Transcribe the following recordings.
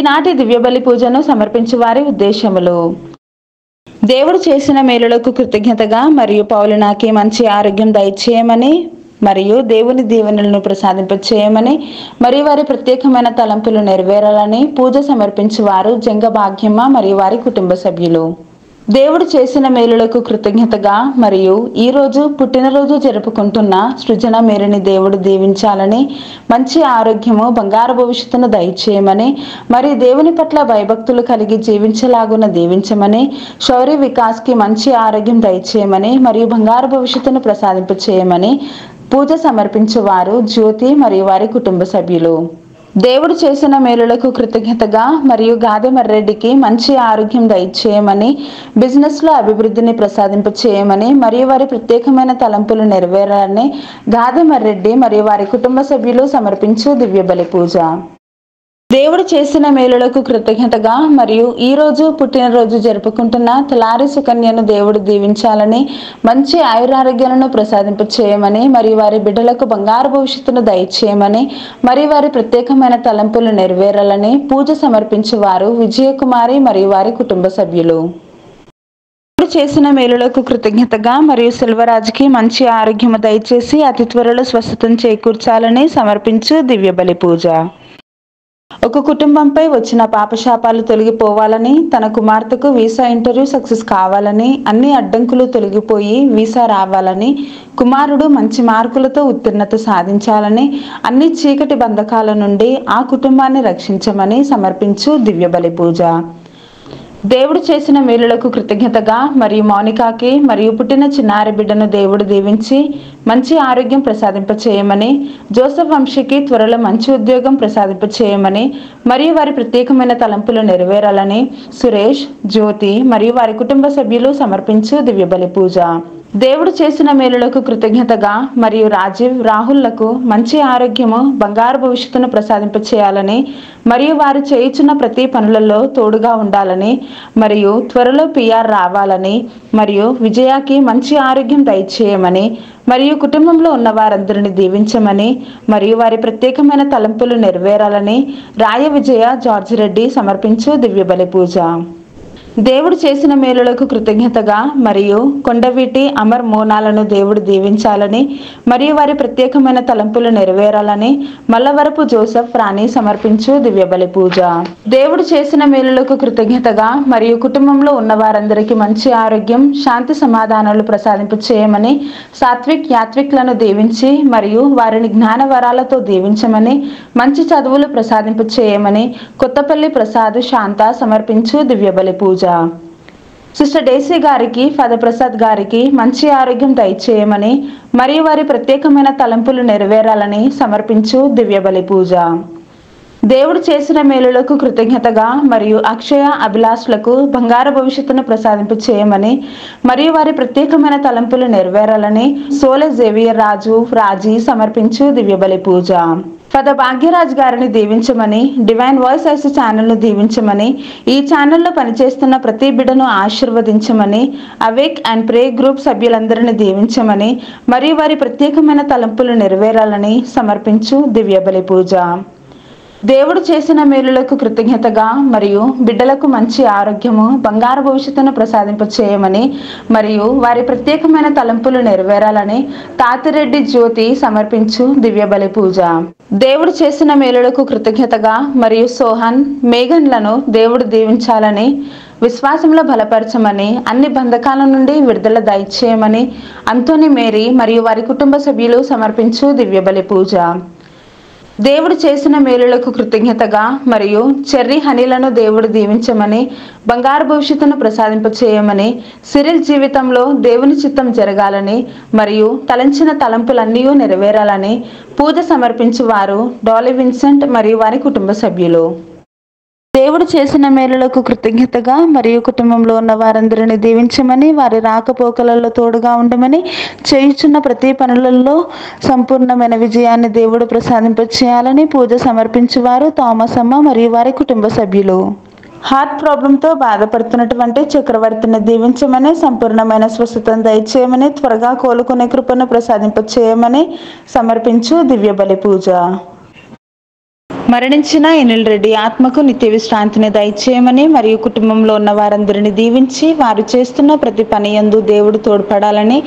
ఈనాటి దివ్యబలి పూజను సమర్పించు వారి ఉద్దేశములు. దేవుడు చేసిన మేలులకు కృతజ్ఞతగా మరియు పౌలినాకి మంచి ఆరోగ్యం దయచేయమని మరియు దేవుని దీవెనలను ప్రసాదింపచేయమని మరియు వారి ప్రత్యేకమైన తలంపులు నెరవేరాలని పూజ సమర్పించు వారు జంగ భాగ్యమ్మ మరియు వారి కుటుంబ సభ్యులు. దేవుడు చేసిన మేలులకు కృతజ్ఞతగా మరియు ఈరోజు పుట్టినరోజు జరుపుకుంటున్న సృజన మేరుని దేవుడు దీవించాలని, మంచి ఆరోగ్యము బంగారు భవిష్యత్తును దయచేయమని మరియు దేవుని పట్ల భయభక్తులు కలిగి జీవించలాగున దీవించమని, శౌర్య వికాస్కి మంచి ఆరోగ్యం దయచేయమని మరియు బంగారు భవిష్యత్తును ప్రసాదింపచేయమని పూజ సమర్పించేవారు జ్యోతి మరియు వారి కుటుంబ సభ్యులు. దేవుడు చేసిన మేలులకు కృతజ్ఞతగా మరియు గాదె మర్రెడ్డికి మంచి ఆరోగ్యం దయచేయమని, బిజినెస్లో అభివృద్ధిని ప్రసాదింపచేయమని మరియు వారి ప్రత్యేకమైన తలంపులు నెరవేరాలని గాదె మర్రెడ్డి మరియు వారి కుటుంబ సభ్యులు సమర్పించు దివ్యబలి పూజ. దేవుడు చేసిన మేలులకు కృతజ్ఞతగా మరియు ఈరోజు పుట్టినరోజు జరుపుకుంటున్న తలారి సుకన్యను దేవుడు దీవించాలని, మంచి ఆయురారోగ్యాలను ప్రసాదింపచేయమని మరియు వారి బిడ్డలకు బంగారు భవిష్యత్తును దయచేయమని మరియు వారి ప్రత్యేకమైన తలంపులు నెరవేరాలని పూజ సమర్పించేవారు విజయకుమారి మరియు వారి కుటుంబ సభ్యులు. చేసిన మేలులకు కృతజ్ఞతగా మరియు సెల్వరాజుకి మంచి ఆరోగ్యము దయచేసి అతి త్వరలో స్వస్థతను చేకూర్చాలని సమర్పించు దివ్యబలి పూజ. ఒక కుటుంబంపై వచ్చిన పాపశాపాలు తొలగిపోవాలని, తన కుమార్తెకు వీసా ఇంటర్వ్యూ సక్సెస్ కావాలని, అన్ని అడ్డంకులు తొలగిపోయి వీసా రావాలని, కుమారుడు మంచి మార్కులతో ఉత్తీర్ణత సాధించాలని, అన్ని చీకటి బంధకాల నుండి ఆ కుటుంబాన్ని రక్షించమని సమర్పించు దివ్యబలి పూజ. దేవుడు చేసిన మేలులకు కృతజ్ఞతగా మరియు మౌనికాకి మరియు పుట్టిన చిన్నారి బిడ్డను దేవుడు దీవించి మంచి ఆరోగ్యం ప్రసాదింపచేయమని, జోసెఫ్ వంశీకి త్వరలో మంచి ఉద్యోగం ప్రసాదింపచేయమని మరియు వారి ప్రత్యేకమైన తలంపులు నెరవేరాలని సురేష్, జ్యోతి మరియు వారి కుటుంబ సభ్యులు సమర్పించు దివ్యబలి పూజ. దేవుడు చేసిన మేలులకు కృతజ్ఞతగా మరియు రాజీవ్, రాహుల్లకు మంచి ఆరోగ్యము బంగారు భవిష్యత్తును ప్రసాదింపచేయాలని మరియు వారు చేయుచున్న ప్రతి పనులలో తోడుగా ఉండాలని మరియు త్వరలో పిఆర్ రావాలని మరియు విజయాకి మంచి ఆరోగ్యం దయచేయమని మరియు కుటుంబంలో ఉన్న వారందరిని దీవించమని మరియు వారి ప్రత్యేకమైన తలంపులు నెరవేరాలని రాయ విజయ, జార్జి రెడ్డి సమర్పించు దివ్యబలి పూజ. దేవుడు చేసిన మేలులకు కృతజ్ఞతగా మరియు కొండవీటి అమర్ మోనాలను దేవుడు దీవించాలని మరియు వారి ప్రత్యేకమైన తలంపులు నెరవేరాలని మల్లవరపు జోసెఫ్ రాణి సమర్పించు దివ్యబలి పూజ. దేవుడు చేసిన మేలులకు కృతజ్ఞతగా మరియు కుటుంబంలో ఉన్న వారందరికీ మంచి ఆరోగ్యం, శాంతి సమాధానాలు ప్రసాదింపచేయమని సాత్విక్, యాత్విక్లను దీవించి మరియు వారిని జ్ఞాన వరాలతో దీవించమని, మంచి చదువులు ప్రసాదింపచేయమని కొత్తపల్లి ప్రసాద్, శాంత సమర్పించు దివ్యబలి పూజ. సిస్టర్ డేసీ గారికి, ఫాదర్ ప్రసాద్ గారికి మంచి ఆరోగ్యం దయచేయమని మరియు వారి ప్రత్యేకమైన తలంపులు నెరవేరాలని సమర్పించు దివ్యబలి పూజ. దేవుడు చేసిన మేలులకు కృతజ్ఞతగా మరియు అక్షయ, అభిలాష్లకు బంగారు భవిష్యత్తును ప్రసాదింపచేయమని మరియు వారి ప్రత్యేకమైన తలంపులు నెరవేరాలని సోలె జేవియర్ రాజు, రాజీ సమర్పించు దివ్యబలి పూజ. ఫాదర్ భాగ్యరాజ్ గారిని దీవించమని, డివైన్ వాయిస్ ఐస్ ఛానల్ను దీవించమని, ఈ ఛానల్లో పనిచేస్తున్న ప్రతి బిడ్డను ఆశీర్వదించమని, అవేక్ అండ్ ప్రే గ్రూప్ సభ్యులందరినీ దీవించమని మరియు వారి ప్రత్యేకమైన తలంపులు నెరవేరాలని సమర్పించు దివ్యబలి పూజ. దేవుడు చేసిన మేలులకు కృతజ్ఞతగా మరియు బిడ్డలకు మంచి ఆరోగ్యము బంగారు భవిష్యత్తును ప్రసాదింపచేయమని మరియు వారి ప్రత్యేకమైన తలంపులు నెరవేరాలని తాతిరెడ్డి జ్యోతి సమర్పించు దివ్యబలి పూజ. దేవుడు చేసిన మేలులకు కృతజ్ఞతగా మరియు సోహన్, మేఘన్లను దేవుడు దీవించాలని, విశ్వాసంలో బలపరచమని, అన్ని బంధకాల నుండి విడుదల దయచేయమని అంతోని మేరీ మరియు వారి కుటుంబ సభ్యులు సమర్పించు దివ్యబలి పూజ. దేవుడు చేసిన మేలులకు కృతజ్ఞతగా మరియు చెర్రీ హనీలను దేవుడు దీవించమని, బంగారు భవిష్యత్తును ప్రసాదింపచేయమని, సిరిల్ జీవితంలో దేవుని చిత్తం జరగాలని మరియు తలంచిన తలంపులన్నీ నెరవేరాలని పూజ సమర్పించువారు డాలీ విన్సెంట్ మరియు వారి కుటుంబ సభ్యులు. దేవుడు చేసిన మేలులకు కృతజ్ఞతగా మరియు కుటుంబంలో ఉన్న వారందరిని దీవించమని, వారి రాకపోకలలో తోడుగా ఉండమని, చేయుచున్న ప్రతి పనులలో సంపూర్ణమైన విజయాన్ని దేవుడు ప్రసాదింపచేయాలని పూజ సమర్పించువారు థామస్ అమ్మ మరియు వారి కుటుంబ సభ్యులు. హార్ట్ ప్రాబ్లంతో బాధపడుతున్నటువంటి చక్రవర్తిని దీవించమని, సంపూర్ణమైన స్వస్థతను దయచేయమని, త్వరగా కోలుకునే కృపను ప్రసాదింపచేయమని సమర్పించు దివ్యబలి పూజ. మరణించిన ఎనిల్ రెడ్డి ఆత్మకు నిత్య విశ్రాంతిని దయచేయమని మరియు కుటుంబంలో ఉన్న వారందరిని దీవించి వారు చేస్తున్న ప్రతి పని యందు దేవుడు తోడ్పడాలని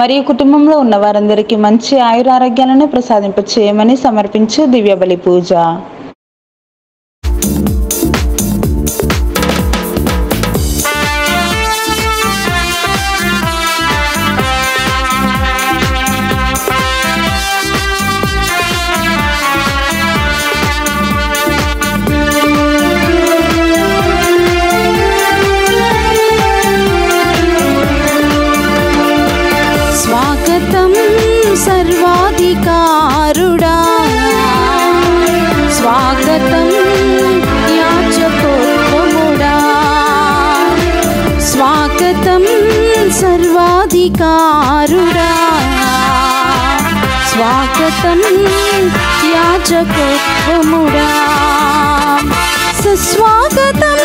మరియు కుటుంబంలో ఉన్న వారందరికీ మంచి ఆయురారోగ్యాలను ప్రసాదింపచేయమని సమర్పించు దివ్య బలి పూజ. సర్వాధికారుడా స్వాగతం, యాజకోత్తముడా స్వాగతం, సర్వాధికారుడా స్వాగతం, యాజకోత్తముడా సుస్వాగతం,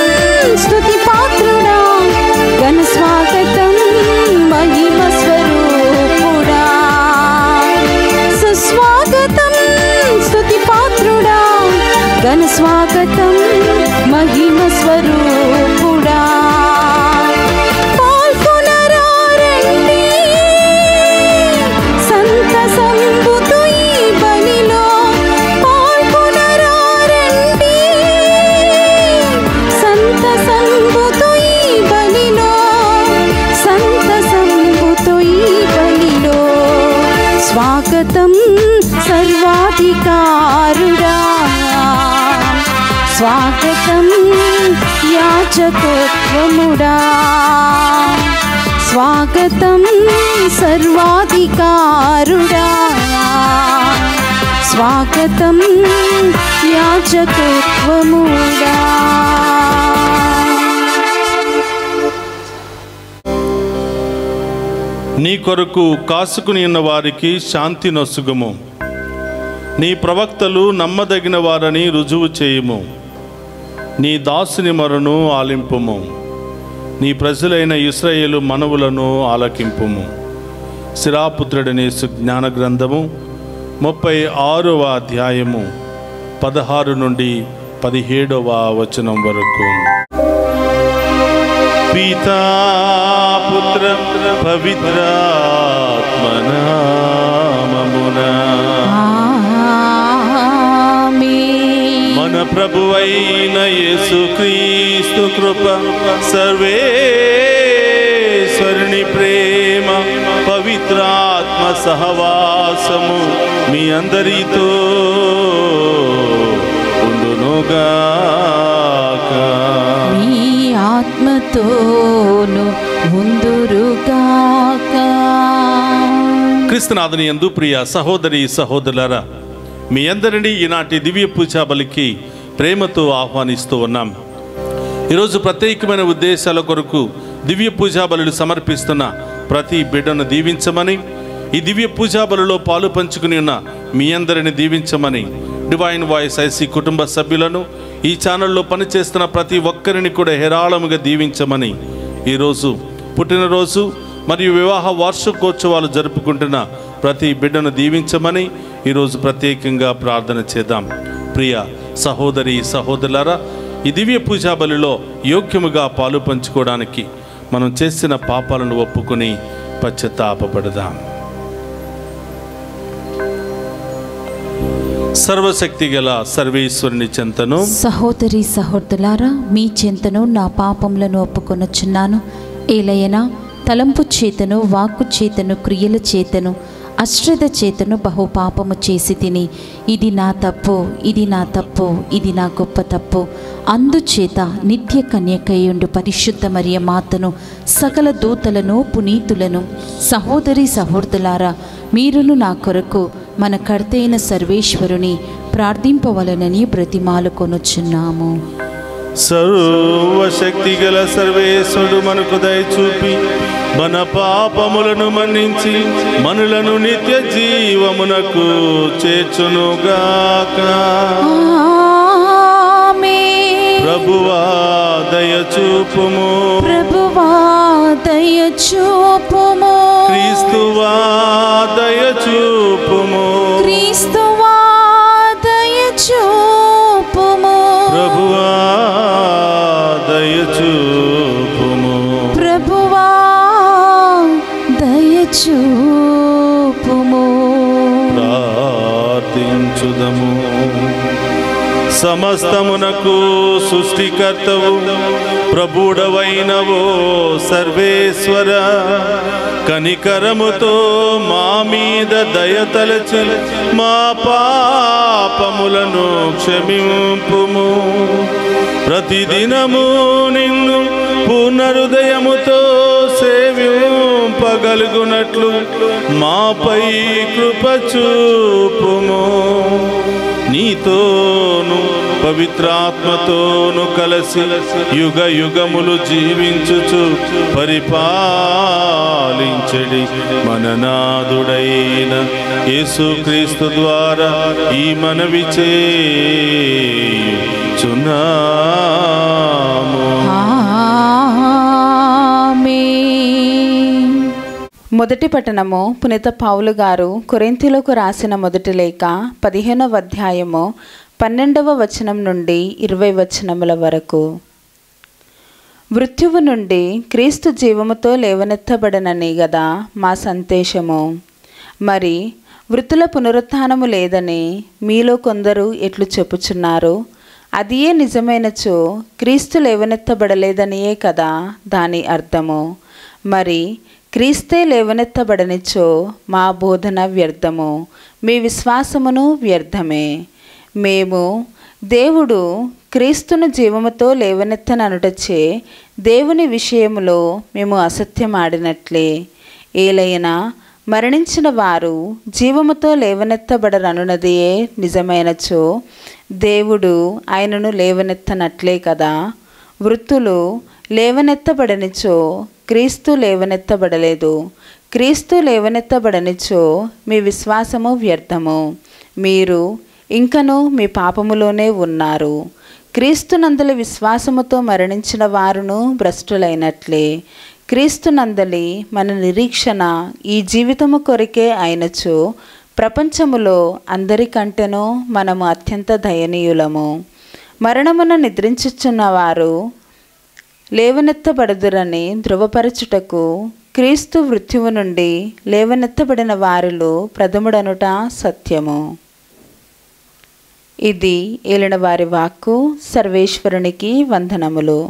స్తుతి పాత్రుడా ఘన స్వాగతం, మహిమ స్వరూపుడా స్వాగతం, స్తుతి పాత్రుడా ఘన స్వాగతం, మహిమ స్వరూపుడా పాల్గొనరారండి సంతసంబుతో ఈ బలిలో, పాల్గొనరారండి సంతసంబుతో ఈ బలిలో, సంతసంబుతో ఈ బలిలో స్వాగతం సర్వాధికారుడా స్వాగతం, యాజకోత్తముడా స్వాగతం, సర్వాధికారుడా స్వాగతం, యాజకోత్తముడా. నీ కొరకు కాసుకుని ఉన్న వారికి శాంతి నొసుగుము. నీ ప్రవక్తలు నమ్మదగిన వారని రుజువు చేయుము. నీ దాసుని మొరను ఆలింపుము. నీ ప్రజలైన ఇశ్రాయేలు మనవులను ఆలకింపుము. శిరాపుత్రుడనే జ్ఞాన గ్రంథము 36వ అధ్యాయము 16 నుండి 17వ వచనం వరకు. పితా పుత్ర పవిత్రాత్మ నామమునా మన ప్రభువైన యేసుక్రీస్తు కృప, సర్వేశ్వరుని ప్రేమ, పవిత్రాత్మ సహవాసము మీ అందరితో ఉండునుగాక. మీ ఆత్మతోను ఉందురుగాక. క్రీస్తునాథుని యందు ప్రియ సహోదరి సహోదరులారా, మీ అందరినీ ఈనాటి దివ్య పూజా బలికి ప్రేమతో ఆహ్వానిస్తూ ఉన్నాం. ఈరోజు ప్రత్యేకమైన ఉద్దేశాల కొరకు దివ్య పూజా బలులు సమర్పిస్తున్న ప్రతి బిడ్డను దీవించమని, ఈ దివ్య పూజా బలులో పాలు పంచుకుని ఉన్న మీ అందరిని దీవించమని, డివైన్ వాయిస్ ఐసీ కుటుంబ సభ్యులను, ఈ ఛానల్లో పనిచేస్తున్న ప్రతి ఒక్కరిని కూడా హేరాళముగా దీవించమని, ఈరోజు పుట్టినరోజు మరియు వివాహ వార్షికోత్సవాలు జరుపుకుంటున్న ప్రతి బిడ్డను దీవించమని ఈరోజు ప్రత్యేకంగా ప్రార్థన చేద్దాం. ప్రియ సహోదరి సహోదరులారా, ఈ దివ్య పూజా బలిలో యోగ్యముగా పాలు పంచుకోవడానికి మనం చేసిన పాపాలను ఒప్పుకొని పశ్చాత్తాపపడదాం. సర్వశక్తి గల సర్వేశ్వరుని చెంతను, సహోదరి సహోదరులారా, మీ చెంతను నా పాపములను ఒప్పుకొనుచున్నాను. ఏలయనా తలంపు చేతను, వాక్కు చేతను, క్రియల చేతను, అశ్రద్ధ చేతను బహు పాపము చేసి తిని, ఇది నా తప్పు, ఇది నా తప్పు, ఇది నా గొప్ప తప్పు. అందుచేత నిత్య కన్యకయుండు పరిశుద్ధ మరియ మాతను, సకల దూతలను, పునీతులను, సహోదరి సహోదరులారా, మీరును నా కొరకు మన కర్తైన సర్వేశ్వరుని ప్రార్థింపవలనని బ్రతిమాలుకొనుచున్నాము. సర్వశక్తి గల సర్వేశ్వరుడు మనకు దయచూపి మన పాపములను మన్నించి మనలను నిత్య జీవమునకు చేర్చునుగాక. ప్రభువా దయచూపుము, ప్రభువా దయచూపుము, క్రీస్తువా దయచూపుము, క్రీస్తువా దయచూపుము. సమస్తమునకు సృష్టికర్తవు ప్రభుడవైనవో సర్వేశ్వర, కనికరముతో మా మీద దయతలచి మా పాపములను క్షమింపుము. ప్రతిదినము నిన్ను పూర్ణహృదయముతో సేవింపగలుగునట్లు మాపై కృప చూపుము. నీతోను పవిత్రాత్మతోను కలసి యుగ యుగములు జీవించుచు పరిపాలించడి మననాథుడైన యేసుక్రీస్తు ద్వారా ఈ మనవి చేయుచున్నాము. మొదటి పట్టణము పునీత పౌలు గారు కొరింథీయులకు రాసిన మొదటి లేఖ 15వ అధ్యాయము 12వ వచనం నుండి 20 వచనముల వరకు. మృత్యువు నుండి క్రీస్తు జీవముతో లేవనెత్తబడనని గదా మా సందేశము. మరి మృతుల పునరుత్థానము లేదని మీలో కొందరు ఎట్లు చెప్పుచున్నారు. అదియే నిజమైనచో క్రీస్తు లేవనెత్తబడలేదనియే కదా దాని అర్థము. మరి క్రీస్తే లేవనెత్తబడనిచో మా బోధన వ్యర్థము, మీ విశ్వాసమును వ్యర్థమే. మేము దేవుడు క్రీస్తును జీవముతో లేవనెత్తననుటచే దేవుని విషయములో మేము అసత్యమాడినట్లే. ఏలైనా మరణించిన వారు జీవముతో లేవనెత్తబడరనున్నదియే నిజమైనచో దేవుడు ఆయనను లేవనెత్తనట్లే కదా. వృత్తులు లేవనెత్తబడనిచో క్రీస్తు లేవనెత్తబడలేదు. క్రీస్తు లేవనెత్తబడనిచో మీ విశ్వాసము వ్యర్థము, మీరు ఇంకనూ మీ పాపములోనే ఉన్నారు. క్రీస్తునందలి విశ్వాసముతో మరణించిన వారును భ్రష్టులైనట్లే. క్రీస్తునందలి మన నిరీక్షణ ఈ జీవితము కొరకే అయినచో ప్రపంచములో అందరికంటేనూ మనము అత్యంత దయనీయులము. మరణమున నిద్రించుచున్నవారు లేవనెత్తబడుదురని ధృవపరచుటకు క్రీస్తు మృత్యువు నుండి లేవనెత్తబడిన వారిలో ప్రథముడనుట సత్యము. ఇది ఏలిన వారి వాక్కు. సర్వేశ్వరునికి వందనములు.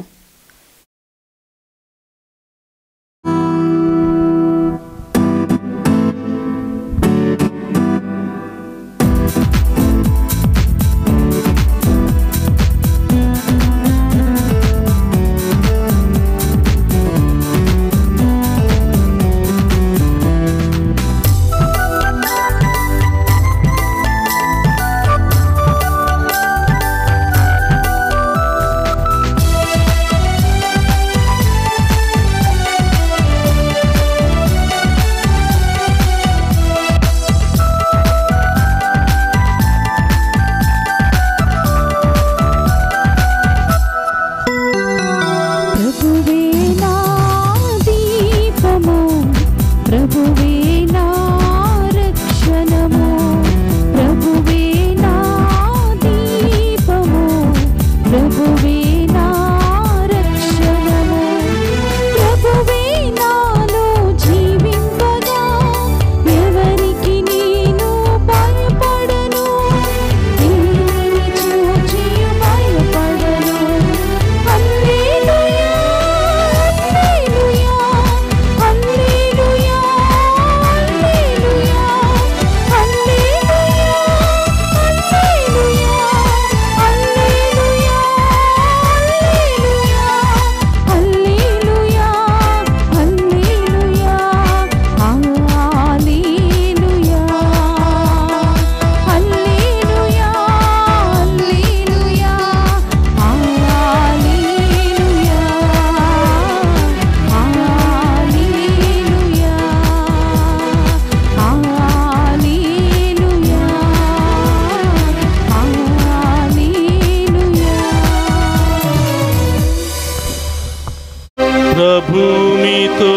భూమితో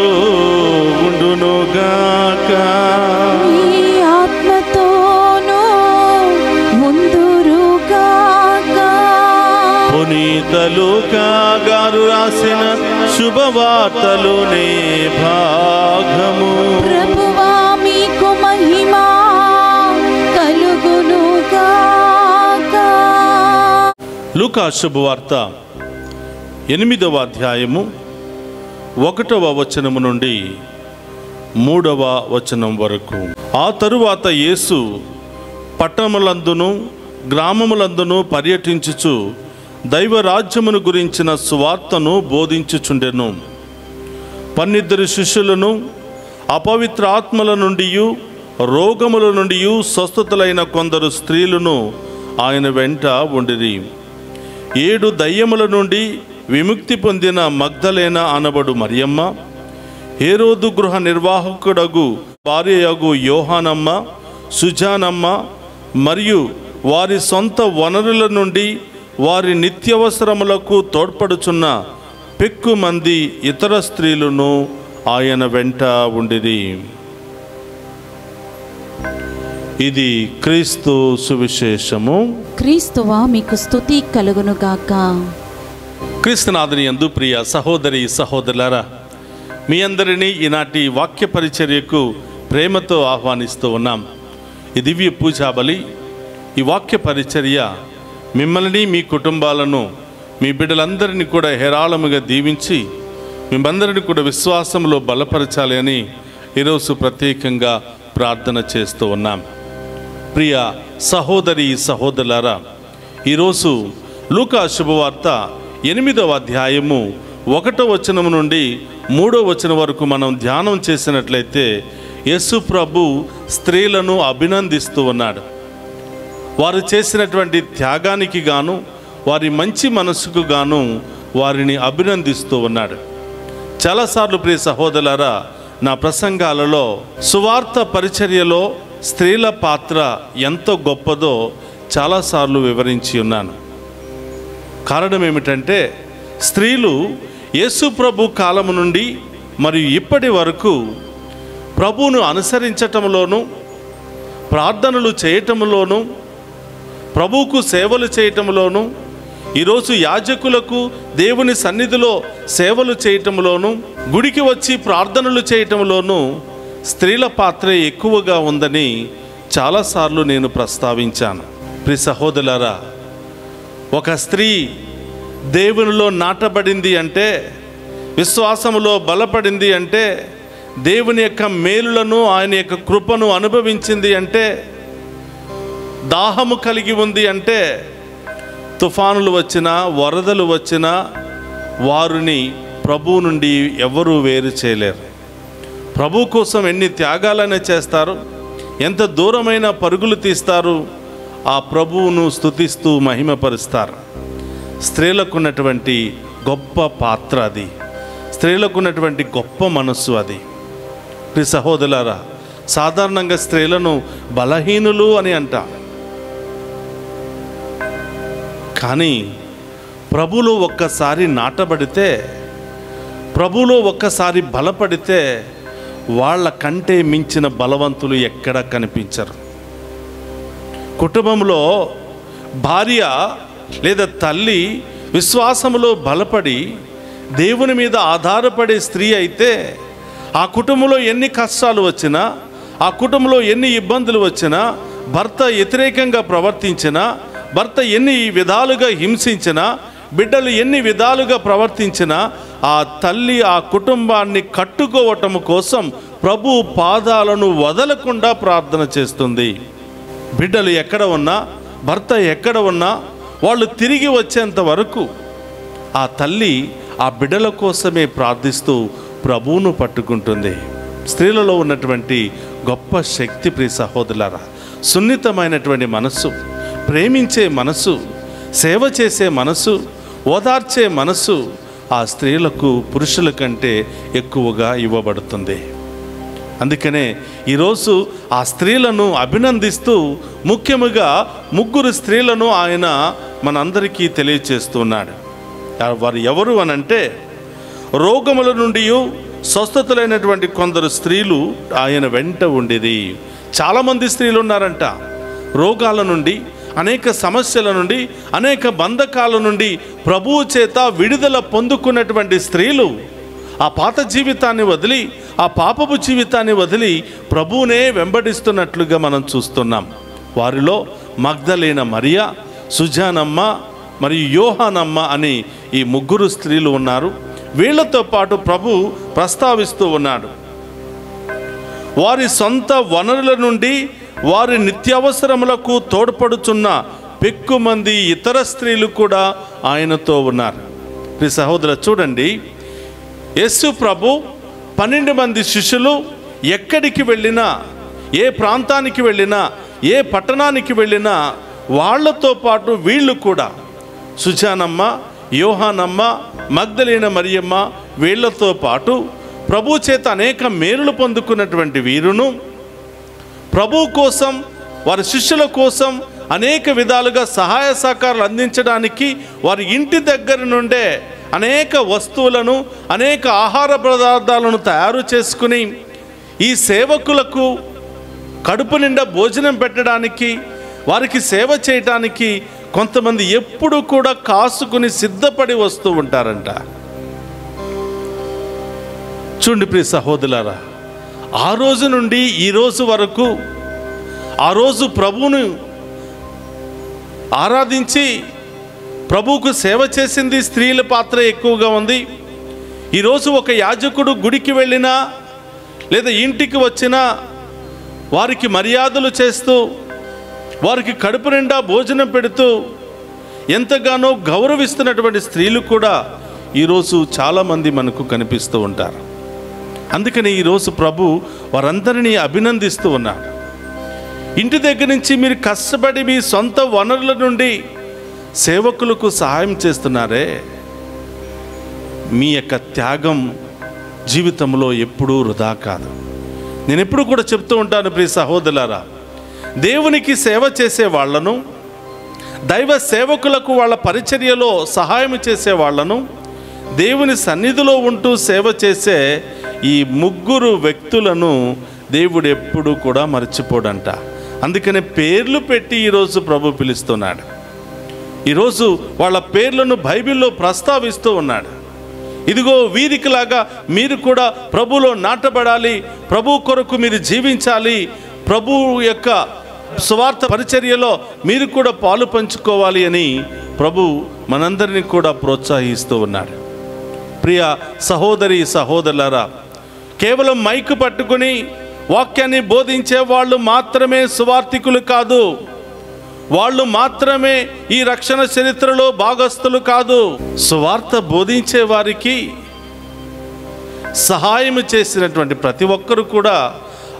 ఉండునుగాక, మీ ఆత్మతోనూ ముందురుగాక. పునీత లూకా గారు రాసిన శుభవార్తలోనే భాగము. ప్రభువా మీకు మహిమ కలుగునుగాక. లూకా శుభవార్త 8వ అధ్యాయము 1వ వచనము నుండి 3వ వచనం వరకు. ఆ తరువాత యేసు పట్టణములందును గ్రామములందును పర్యటించుచు దైవరాజ్యమును గురించిన సువార్తను బోధించుచుండెను. 12 శిష్యులను అపవిత్ర ఆత్మల నుండి రోగముల నుండి స్వస్థతులైన కొందరు స్త్రీలను ఆయన వెంట ఉండిరి. 7 దయ్యముల నుండి విముక్తి పొందిన మగ్దలేన అనబడు మరియమ్మ, హేరోదు గృహ నిర్వాహకుడగు భార్యయగు యోహానమ్మ, సుజానమ్మ మరియు వారి సొంత వనరుల నుండి వారి నిత్యవసరములకు తోడ్పడుచున్న పెక్కు మంది ఇతర స్త్రీలను ఆయన వెంట ఉండిరి. ఇది క్రీస్తు సువిశేషము. క్రీస్తువా మీకు స్తుతి కలుగునుగాక. క్రీస్తునాథుని యందు ప్రియ సహోదరి సహోదరులారా, మీ అందరినీ ఈనాటి వాక్య పరిచర్యకు ప్రేమతో ఆహ్వానిస్తూ ఉన్నాం. ఈ దివ్య పూజా బలి, ఈ వాక్య పరిచర్య మిమ్మల్ని, మీ కుటుంబాలను, మీ బిడ్డలందరినీ కూడా హేరాళముగా దీవించి మిమ్మందరినీ కూడా విశ్వాసంలో బలపరచాలి అని ఈరోజు ప్రత్యేకంగా ప్రార్థన చేస్తూ ఉన్నాం. ప్రియ సహోదరి సహోదరులారా, ఈరోజు లూకా శుభవార్త 8వ అధ్యాయము 1వ వచనం నుండి 3వ వచనం వరకు మనం ధ్యానం చేసినట్లయితే యేసు ప్రభు స్త్రీలను అభినందిస్తూ ఉన్నాడు. వారు చేసినటువంటి త్యాగానికి గాను, వారి మంచి మనసుకు గాను వారిని అభినందిస్తూ ఉన్నాడు. చాలాసార్లు ప్రియ సహోదరులారా, నా ప్రసంగాలలో సువార్త పరిచర్యలో స్త్రీల పాత్ర ఎంత గొప్పదో చాలాసార్లు వివరించి ఉన్నాను. కారణం ఏమిటంటే, స్త్రీలు యేసు ప్రభు కాలము నుండి మరియు ఇప్పటి వరకు ప్రభువును అనుసరించటంలోనూ, ప్రార్థనలు చేయటంలోనూ, ప్రభువుకు సేవలు చేయటంలోనూ, ఈరోజు యాజకులకు దేవుని సన్నిధిలో సేవలు చేయటంలోనూ, గుడికి వచ్చి ప్రార్థనలు చేయటంలోనూ స్త్రీల పాత్ర ఎక్కువగా ఉందని చాలాసార్లు నేను ప్రస్తావించాను. ప్రియ సహోదరులారా, ఒక స్త్రీ దేవునిలో నాటబడింది అంటే, విశ్వాసములో బలపడింది అంటే, దేవుని యొక్క మేలులను, ఆయన యొక్క కృపను అనుభవించింది అంటే, దాహము కలిగి ఉంది అంటే, తుఫానులు వచ్చినా వరదలు వచ్చినా వారిని ప్రభువు నుండి ఎవరూ వేరు చేయలేరు. ప్రభు కోసం ఎన్ని త్యాగాలైనా చేస్తారు, ఎంత దూరమైన పరుగులు తీస్తారు, ఆ ప్రభువును స్తుతిస్తూ మహిమపరుస్తారు. స్త్రీలకున్నటువంటి గొప్ప పాత్ర అది, స్త్రీలకున్నటువంటి గొప్ప మనస్సు అది. ప్రియ సహోదరులారా, సాధారణంగా స్త్రీలను బలహీనులు అని అంటారు. కానీ ప్రభువులో ఒక్కసారి నాటబడితే, ప్రభువులో ఒక్కసారి బలపడితే వాళ్ళ కంటే మించిన బలవంతులు ఎక్కడా కనిపించరు. కుటుంబంలో భార్య లేదా తల్లి విశ్వాసములో బలపడి దేవుని మీద ఆధారపడే స్త్రీ అయితే, ఆ కుటుంబంలో ఎన్ని కష్టాలు వచ్చినా, ఆ కుటుంబంలో ఎన్ని ఇబ్బందులు వచ్చినా, భర్త వ్యతిరేకంగా ప్రవర్తించినా, భర్త ఎన్ని విధాలుగా హింసించినా, బిడ్డలు ఎన్ని విధాలుగా ప్రవర్తించినా, ఆ తల్లి ఆ కుటుంబాన్ని కట్టుకోవటం కోసం ప్రభు పాదాలను వదలకుండా ప్రార్థన చేస్తుంది. బిడ్డలు ఎక్కడ ఉన్నా, భర్త ఎక్కడ ఉన్నా, వాళ్ళు తిరిగి వచ్చేంత వరకు ఆ తల్లి ఆ బిడ్డల కోసమే ప్రార్థిస్తూ ప్రభువును పట్టుకుంటుంది. స్త్రీలలో ఉన్నటువంటి గొప్ప శక్తి ప్రియ సహోదరులారా, సున్నితమైనటువంటి మనస్సు, ప్రేమించే మనస్సు, సేవ చేసే మనస్సు, ఓదార్చే మనస్సు ఆ స్త్రీలకు పురుషుల కంటే ఎక్కువగా ఇవ్వబడుతుంది. అందుకనే ఈరోజు ఆ స్త్రీలను అభినందిస్తూ ముఖ్యముగా 3 స్త్రీలను ఆయన మనందరికీ తెలియచేస్తున్నాడు. వారు ఎవరు అనంటే, రోగముల నుండి స్వస్థతులైనటువంటి కొందరు స్త్రీలు ఆయన వెంట ఉండేది. చాలామంది స్త్రీలు ఉన్నారంట. రోగాల నుండి, అనేక సమస్యల నుండి, అనేక బంధకాల నుండి ప్రభువు చేత విడుదల పొందుకున్నటువంటి స్త్రీలు ఆ పాత జీవితాన్ని వదిలి, ఆ పాపపు జీవితాన్ని వదిలి ప్రభువునే వెంబడిస్తున్నట్లుగా మనం చూస్తున్నాం. వారిలో మగ్దలేన మరియ, సుజానమ్మ మరియు యోహానమ్మ అని ఈ ముగ్గురు స్త్రీలు ఉన్నారు. వీళ్ళతో పాటు ప్రభు ప్రస్తావిస్తూ ఉన్నాడు. వారి సొంత వనరుల నుండి వారి నిత్యావసరములకు తోడ్పడుచున్న పెక్కుమంది ఇతర స్త్రీలు కూడా ఆయనతో ఉన్నారు. ప్రియ సహోదరులు, చూడండి, యేసు ప్రభు 12 మంది శిష్యులు ఎక్కడికి వెళ్ళినా, ఏ ప్రాంతానికి వెళ్ళినా, ఏ పట్టణానికి వెళ్ళినా వాళ్లతో పాటు వీళ్ళు కూడా, సుజానమ్మ, యోహానమ్మ, మగ్దలేన మరియమ్మ, వీళ్లతో పాటు ప్రభు చేత అనేక మేలులు పొందుకున్నటువంటి వీరును, ప్రభు కోసం, వారి శిష్యుల కోసం అనేక విధాలుగా సహాయ సహకారాలు అందించడానికి వారి ఇంటి దగ్గర నుండే అనేక వస్తువులను, అనేక ఆహార పదార్థాలను తయారు చేసుకుని ఈ సేవకులకు కడుపు నిండా భోజనం పెట్టడానికి, వారికి సేవ చేయడానికి కొంతమంది ఎప్పుడు కూడా కాసుకుని సిద్ధపడి వస్తూ ఉంటారంట. చూడండి ప్రియ సహోదరులారా, ఆ రోజు నుండి ఈ రోజు వరకు, ఆ రోజు ప్రభువును ఆరాధించి ప్రభువుకు సేవ చేసింది స్త్రీల పాత్ర ఎక్కువగా ఉంది. ఈరోజు ఒక యాజకుడు గుడికి వెళ్ళినా లేదా ఇంటికి వచ్చినా వారికి మర్యాదలు చేస్తూ, వారికి కడుపు నిండా భోజనం పెడుతూ ఎంతగానో గౌరవిస్తున్నటువంటి స్త్రీలు కూడా ఈరోజు చాలామంది మనకు కనిపిస్తూ ఉంటారు. అందుకని ఈరోజు ప్రభు వారందరినీ అభినందిస్తూ ఉన్నారు. ఇంటి దగ్గర నుంచి మీరు కష్టపడి మీ సొంత వనరుల నుండి సేవకులకు సహాయం చేస్తున్నారే, మీ యొక్క త్యాగం జీవితంలో ఎప్పుడూ వృధా కాదు. నేను ఎప్పుడు కూడా చెప్తూ ఉంటాను ప్రియ సహోదరులారా, దేవునికి సేవ చేసే వాళ్లను, దైవ సేవకులకు వాళ్ళ పరిచర్యలో సహాయం చేసే వాళ్లను, దేవుని సన్నిధిలో ఉంటూ సేవ చేసే ఈ ముగ్గురు వ్యక్తులను దేవుడు ఎప్పుడు కూడా మర్చిపోడంట. అందుకనే పేర్లు పెట్టి ఈరోజు ప్రభు పిలుస్తున్నాడు. ఈరోజు వాళ్ళ పేర్లను బైబిల్లో ప్రస్తావిస్తూ ఉన్నాడు. ఇదిగో వీరికిలాగా మీరు కూడా ప్రభులో నాటబడాలి, ప్రభు కొరకు మీరు జీవించాలి, ప్రభు యొక్క సువార్త పరిచర్యలో మీరు కూడా పాలు పంచుకోవాలి అని ప్రభు మనందరినీ కూడా ప్రోత్సహిస్తూ ఉన్నాడు. ప్రియ సహోదరి సహోదరులారా, కేవలం మైకు పట్టుకుని వాక్యాన్ని బోధించే వాళ్ళు మాత్రమే సువార్థికులు కాదు, వాళ్ళు మాత్రమే ఈ రక్షణ చరిత్రలో భాగస్థులు కాదు. సువార్త బోధించే వారికి సహాయం చేసినటువంటి ప్రతి ఒక్కరు కూడా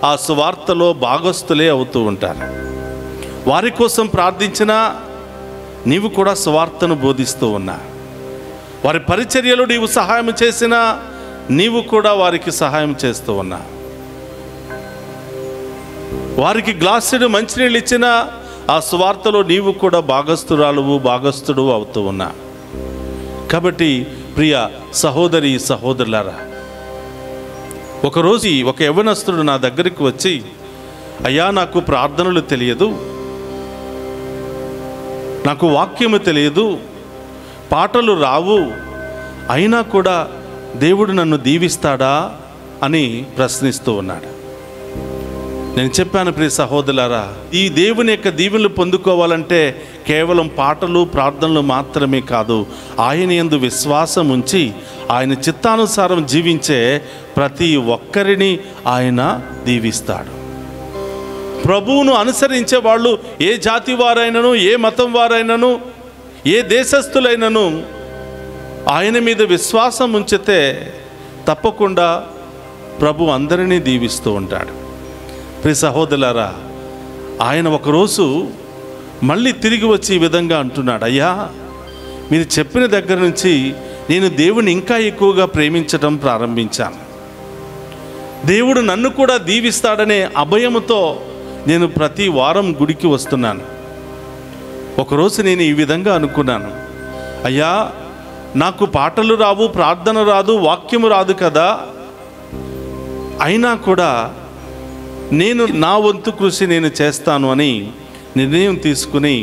ఆ సువార్తలో భాగస్థులే అవుతూ ఉంటారు. వారి కోసం ప్రార్థించినా నీవు కూడా సువార్తను బోధిస్తూ ఉన్నా, వారి పరిచర్యలో నీవు సహాయం చేసినా నీవు కూడా వారికి సహాయం చేస్తూ ఉన్నా, వారికి గ్లాసుడు మంచినీళ్ళు ఇచ్చినా ఆ సువార్తలో నీవు కూడా భాగస్థుడు అవుతూ ఉన్నా. కాబట్టి ప్రియ సహోదరి సహోదరులారా, ఒకరోజు ఒక యవ్వనస్తుడు నా దగ్గరికి వచ్చి, అయ్యా నాకు ప్రార్థనలు తెలియదు, నాకు వాక్యము తెలియదు, పాటలు రావు, అయినా కూడా దేవుడు నన్ను దీవిస్తాడా అని ప్రశ్నిస్తూ ఉన్నాడు. నేను చెప్పాను ప్రియ సహోదరులారా, ఈ దేవుని యొక్క దీవెనలు పొందుకోవాలంటే కేవలం పాటలు ప్రార్థనలు మాత్రమే కాదు, ఆయన యందు విశ్వాసం ఉంచి ఆయన చిత్తానుసారం జీవించే ప్రతి ఒక్కరిని ఆయన దీవిస్తాడు. ప్రభువును అనుసరించే వాళ్ళు ఏ జాతి వారైనను, ఏ మతం వారైనను, ఏ దేశస్థులైనను ఆయన మీద విశ్వాసం ఉంచితే తప్పకుండా ప్రభు అందరినీ దీవిస్తూ ఉంటాడు. ప్రియ సహోదరులారా, ఆయన ఒకరోజు మళ్ళీ తిరిగి వచ్చి ఈ విధంగా అంటున్నాడు, అయ్యా మీరు చెప్పిన దగ్గర నుంచి నేను దేవుని ఇంకా ఎక్కువగా ప్రేమించడం ప్రారంభించాను, దేవుడు నన్ను కూడా దీవిస్తాడనే అభయముతో నేను ప్రతి వారం గుడికి వస్తున్నాను. ఒకరోజు నేను ఈ విధంగా అనుకున్నాను, అయ్యా నాకు పాటలు రావు, ప్రార్థన రాదు, వాక్యము రాదు కదా, అయినా కూడా నేను నా వంతు కృషి నేను చేస్తాను అని నిర్ణయం తీసుకుని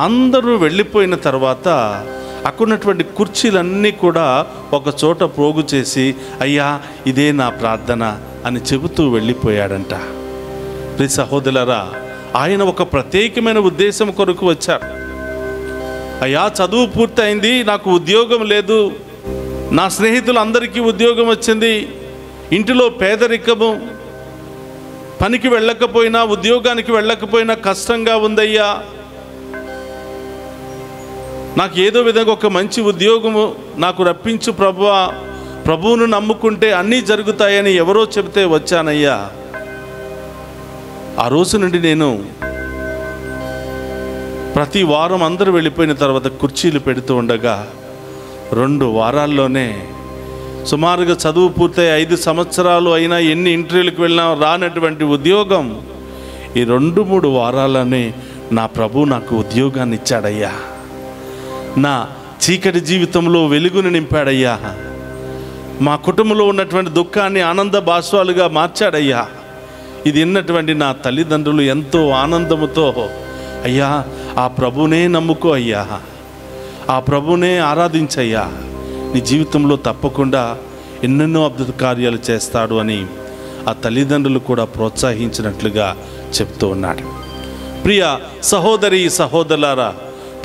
అందరూ వెళ్ళిపోయిన తర్వాత అక్కడున్నటువంటి కుర్చీలన్నీ కూడా ఒక చోట పోగు చేసి, అయ్యా ఇదే నా ప్రార్థన అని చెబుతూ వెళ్ళిపోయాడంట. ప్రియ సహోదరులారా, ఆయన ఒక ప్రత్యేకమైన ఉద్దేశం కొరకు వచ్చారు. అయ్యా చదువు పూర్తయింది, నాకు ఉద్యోగం లేదు, నా స్నేహితులందరికీ ఉద్యోగం వచ్చింది, ఇంటిలో పేదరికము, పనికి వెళ్ళకపోయినా ఉద్యోగానికి వెళ్ళకపోయినా కష్టంగా ఉందయ్యా, నాకు ఏదో విధంగా ఒక మంచి ఉద్యోగము నాకు రప్పించు ప్రభువా, ప్రభువును నమ్ముకుంటే అన్నీ జరుగుతాయని ఎవరో చెబితే వచ్చానయ్యా. ఆ రోజు నుండి నేను ప్రతి వారం అందరూ వెళ్ళిపోయిన తర్వాత కుర్చీలు పెడుతూ ఉండగా 2 వారాల్లోనే సుమారుగా చదువు పూర్తయి 5 సంవత్సరాలు అయినా ఎన్ని ఇంటర్వ్యూలకు వెళ్ళినా రానటువంటి ఉద్యోగం ఈ 2-3 వారాల్లోనే నా ప్రభు నాకు ఉద్యోగాన్ని ఇచ్చాడయ్యా. నా చీకటి జీవితంలో వెలుగును నింపాడయ్యా. మా కుటుంబంలో ఉన్నటువంటి దుఃఖాన్ని ఆనంద బాష్పాలుగా మార్చాడయ్యా. ఇది విన్నటువంటి నా తల్లిదండ్రులు ఎంతో ఆనందముతో, అయ్యా ఆ ప్రభునే నమ్ముకో అయ్యా, ఆ ప్రభునే ఆరాధించయ్యా, నీ జీవితంలో తప్పకుండా ఎన్నెన్నో అద్భుత కార్యాలు చేస్తాడు అని ఆ తల్లిదండ్రులు కూడా ప్రోత్సహించినట్లుగా చెప్తూ ఉన్నాడు. ప్రియ సహోదరి సహోదరులారా,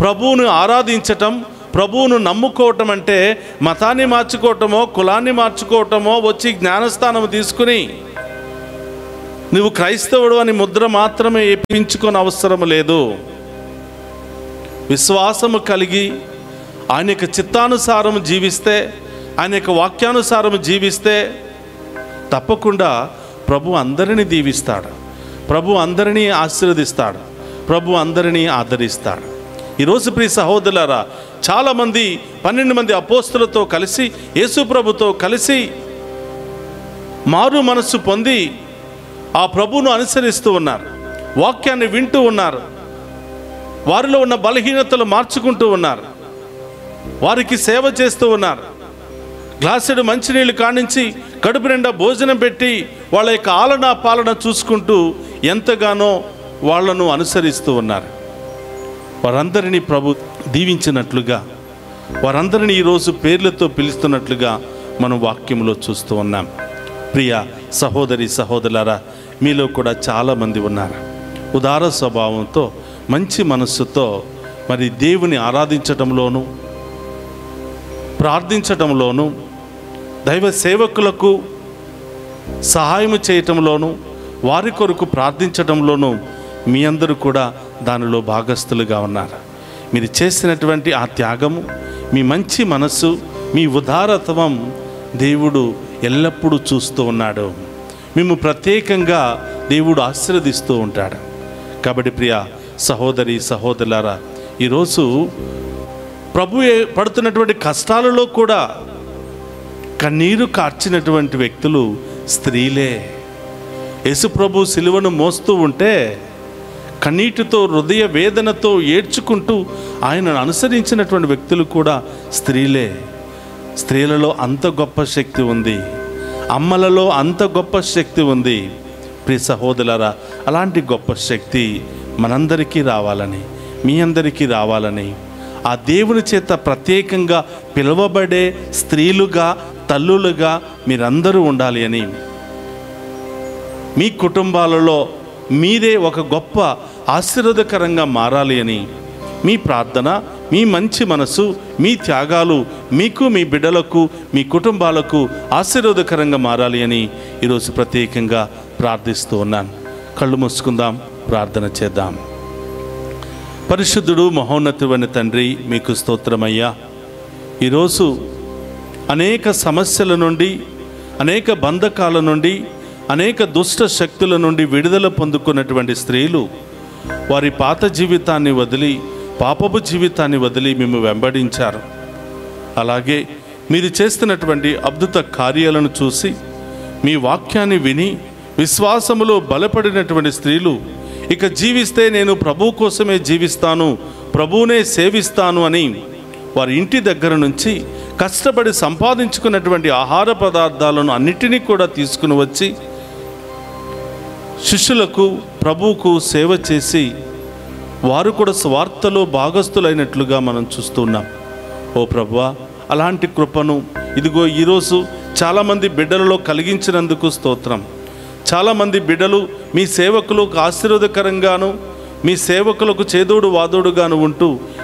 ప్రభువును ఆరాధించటం, ప్రభువును నమ్ముకోవటం అంటే మతాన్ని మార్చుకోవటమో కులాన్ని మార్చుకోవటమో వచ్చి జ్ఞానస్థానం తీసుకుని నువ్వు క్రైస్తవుడు అని ముద్ర మాత్రమే వేయించుకొని అవసరం లేదు. విశ్వాసము కలిగి ఆయన యొక్క చిత్తానుసారం జీవిస్తే, ఆయన యొక్క వాక్యానుసారం జీవిస్తే తప్పకుండా ప్రభు అందరినీ దీవిస్తాడు, ప్రభు అందరినీ ఆశీర్వదిస్తాడు, ప్రభు అందరినీ ఆదరిస్తాడు. ఈరోజు ప్రియ సహోదరులారా, చాలామంది 12 మంది అపోస్తులతో కలిసి యేసు ప్రభుతో కలిసి మారు మనస్సు పొంది ఆ ప్రభువును అనుసరిస్తూ ఉన్నారు, వాక్యాన్ని వింటూ ఉన్నారు, వారిలో ఉన్న బలహీనతలు మార్చుకుంటూ ఉన్నారు, వారికి సేవ చేస్తూ ఉన్నారు. గ్లాసుడు మంచినీళ్ళు కానించి కడుపు నిండా భోజనం పెట్టి వాళ్ళ యొక్క ఆలన పాలన చూసుకుంటూ ఎంతగానో వాళ్లను అనుసరిస్తూ ఉన్నారు. వారందరినీ ప్రభు దీవించినట్లుగా, వారందరినీ ఈరోజు పేర్లతో పిలుస్తున్నట్లుగా మనం వాక్యంలో చూస్తూ ఉన్నాం. ప్రియ సహోదరి సహోదరులారా, మీలో కూడా చాలామంది ఉన్నారు ఉదార స్వభావంతో, మంచి మనస్సుతో మరి దేవుని ఆరాధించటంలోనూ ప్రార్థించటంలోనూ దైవ సేవకులకు సహాయం చేయటంలోనూ వారి కొరకు ప్రార్థించటంలోనూ మీ అందరూ కూడా దానిలో భాగస్థులుగా ఉన్నారు. మీరు చేసినటువంటి ఆ త్యాగము, మీ మంచి మనస్సు, మీ ఉదారత్వం దేవుడు ఎల్లప్పుడూ చూస్తూ ఉన్నాడు. మేము ప్రత్యేకంగా దేవుడు ఆశీర్వదిస్తూ ఉంటాడు. కాబట్టి ప్రియ సహోదరి సహోదరులారా, ఈరోజు ప్రభు పడుతున్నటువంటి కష్టాలలో కూడా కన్నీరు కార్చినటువంటి వ్యక్తులు స్త్రీలే. యేసు ప్రభు సిలువను మోస్తూ ఉంటే కన్నీటితో హృదయ వేదనతో ఏడ్చుకుంటూ ఆయనను అనుసరించినటువంటి వ్యక్తులు కూడా స్త్రీలే. స్త్రీలలో అంత గొప్ప శక్తి ఉంది, అమ్మలలో అంత గొప్ప శక్తి ఉంది. ప్రియ సహోదరులారా, అలాంటి గొప్ప శక్తి మనందరికీ రావాలని, మీ అందరికీ రావాలని, ఆ దేవుని చేత ప్రత్యేకంగా పిలువబడే స్త్రీలుగా, తల్లులుగా మీరందరూ ఉండాలి అని, మీ కుటుంబాలలో మీదే ఒక గొప్ప ఆశీర్వాదకరంగా మారాలి అని మీ ప్రార్థన, మీ మంచి మనసు, మీ త్యాగాలు మీకు, మీ బిడ్డలకు, మీ కుటుంబాలకు ఆశీర్వాదకరంగా మారాలి అని ఈరోజు ప్రత్యేకంగా ప్రార్థిస్తూ ఉన్నాను. కళ్ళు మూసుకుందాం, ప్రార్థన చేద్దాం. పరిశుద్ధుడు మహోన్నతుడైన తండ్రి, మీకు స్తోత్రమయ్యా. ఈరోజు అనేక సమస్యల నుండి, అనేక బంధకాల నుండి, అనేక దుష్ట శక్తుల నుండి విడుదల పొందుకున్నటువంటి స్త్రీలు వారి పాత జీవితాన్ని వదిలి, పాపపు జీవితాన్ని వదిలి మేము వెంబడించారు. అలాగే మీరు చేస్తున్నటువంటి అద్భుత కార్యాలను చూసి, మీ వాక్యాన్ని విని విశ్వాసములో బలపడినటువంటి స్త్రీలు ఇక జీవిస్తే నేను ప్రభు కోసమే జీవిస్తాను, ప్రభువునే సేవిస్తాను అని వారి ఇంటి దగ్గర నుంచి కష్టపడి సంపాదించుకున్నటువంటి ఆహార పదార్థాలను అన్నిటినీ కూడా తీసుకుని వచ్చి శిష్యులకు, ప్రభువుకు సేవ చేసి వారు కూడా స్వార్థలో భాగస్థులైనట్లుగా మనం చూస్తున్నాం. ఓ ప్రభువా, అలాంటి కృపను ఇదిగో ఈరోజు చాలామంది బిడ్డలలో కలిగించినందుకు స్తోత్రం. చాలామంది బిడ్డలు మీ సేవకులకు ఆశీర్వాదకరంగాను, మీ సేవకులకు చేదోడు వాదోడుగాను ఉంటూ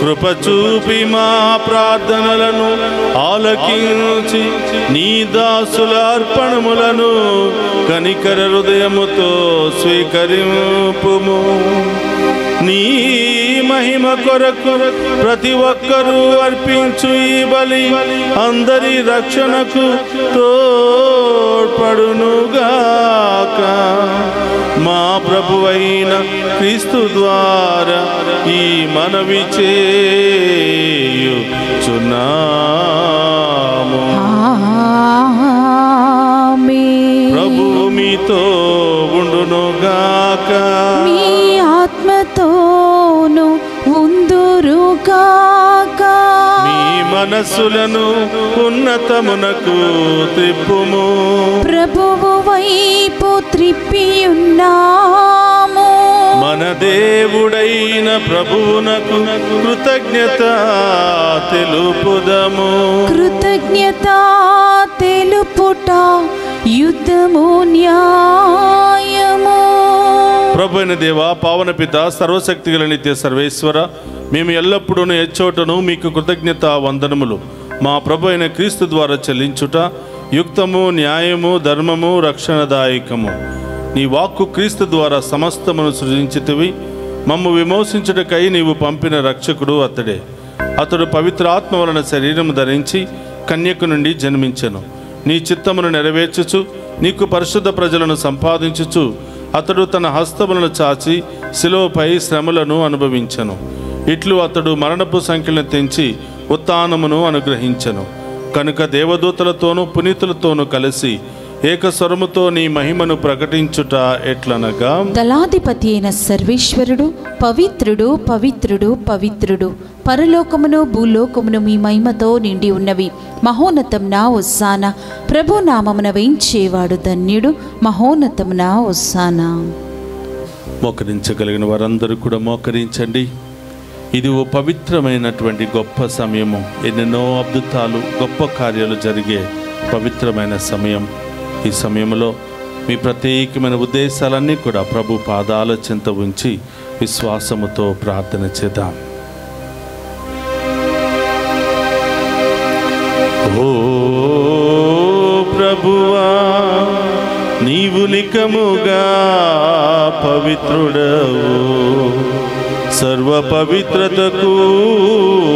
కృప చూపి మా ప్రార్థనలను ఆలకించి నీ దాసుల అర్పణములను కనికర హృదయముతో స్వీకరింపుము. నీ మహిమ కొరకు ప్రతి ఒక్కరూ అర్పించు ఈ బలి అందరి రక్షణకు తోడ్పడునుగాక. మా ప్రభువైన క్రీస్తు ద్వారా ఈ మనవి చేయుచున్నాము. ప్రభువు మీతో ఉండునుగాక. మీ ఆత్మతోను ఉందురుగాక. మీ మనస్సులను ఉన్నతమునకు త్రిప్పుము. ప్రభువు వైపు త్రిప్పియున్నాము. మన దేవుడైన ప్రభువునకు కృతజ్ఞత తెలుపుదము. కృతజ్ఞత తెలుపుట యుద్ధము న్యాయము. ప్రభు అయిన దేవ, పావన పిత, సర్వశక్తి గల నిత్య సర్వేశ్వర, మేము ఎల్లప్పుడూ ఎచ్చోటను మీకు కృతజ్ఞత వందనములు మా ప్రభు అయిన క్రీస్తు ద్వారా చెల్లించుట యుక్తము, న్యాయము, ధర్మము, రక్షణదాయకము. నీ వాక్కు క్రీస్తు ద్వారా సమస్తమును సృజించితివి. మమ్ము విమోచించుటకై నీవు పంపిన రక్షకుడు అతడే. అతడు పవిత్ర ఆత్మ వలన శరీరము ధరించి కన్యకు నుండి జన్మించెను. నీ చిత్తమును నెరవేర్చుచు నీకు పరిశుద్ధ ప్రజలను సంపాదించుచు అతడు తన హస్తములను చాచి శిలువపై శ్రమలను అనుభవించెను. ఇట్లు అతడు మరణపు సంఖ్యలను తెంచి ఉత్థానమును అనుగ్రహించెను. కనుక దేవదూతలతోనూ పునీతులతోనూ కలిసి ఏకస్వరముతో నీ మహిమను ప్రకటించుట ఎట్లనగా, దళాధిపతి అయిన సర్వేశ్వరుడు పవిత్రుడు, పవిత్రుడు, పవిత్రుడు, పరలోకమును భూలోకమును మీ మహిమతో నిండి ఉన్నవి. మహోన్నతమున హోసానా. ప్రభు నామమున వేయించేవాడు ధన్యుడు. మహోన్నతమున హోసానా. మోకరించగలిగిన వారందరూ కూడా మోకరించండి. ఇది ఓ పవిత్రమైనటువంటి గొప్ప సమయము. ఎన్నెన్నో అద్భుతాలు, గొప్ప కార్యాలు జరిగే పవిత్రమైన సమయం. ఈ సమయంలో మీ ప్రత్యేకమైన ఉద్దేశాలన్నీ కూడా ప్రభు పాదాల చెంత ఉంచి విశ్వాసముతో ప్రార్థన చేద్దాం. ఓ ప్రభువా, నీవు నికముగా పవిత్రుడవు, సర్వ పవిత్రతకు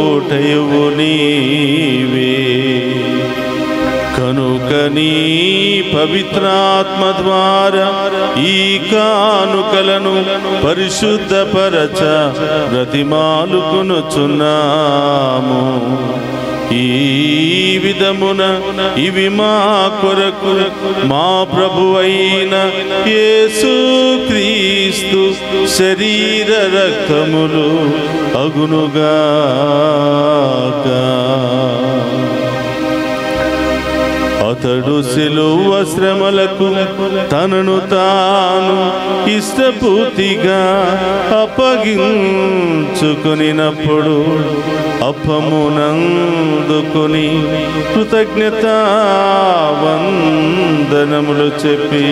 ఊటయువు నీవే. కనుక నీ పవిత్రాత్మ ద్వారా ఈ కానుకలను పరిశుద్ధపరచ బ్రతిమాలుకొనుచున్నాము. ఈ విధమున ఇవి మా కొరకు మా ప్రభువైన యేసుక్రీస్తు శరీర రక్తములు అగునుగాక. అతడు శిలువ శ్రమలకు తనను తాను ఇష్టపూర్తిగా అప్పగించుకొనినప్పుడు అప్పమునందుకొని కృతజ్ఞతా వందనములు చెప్పి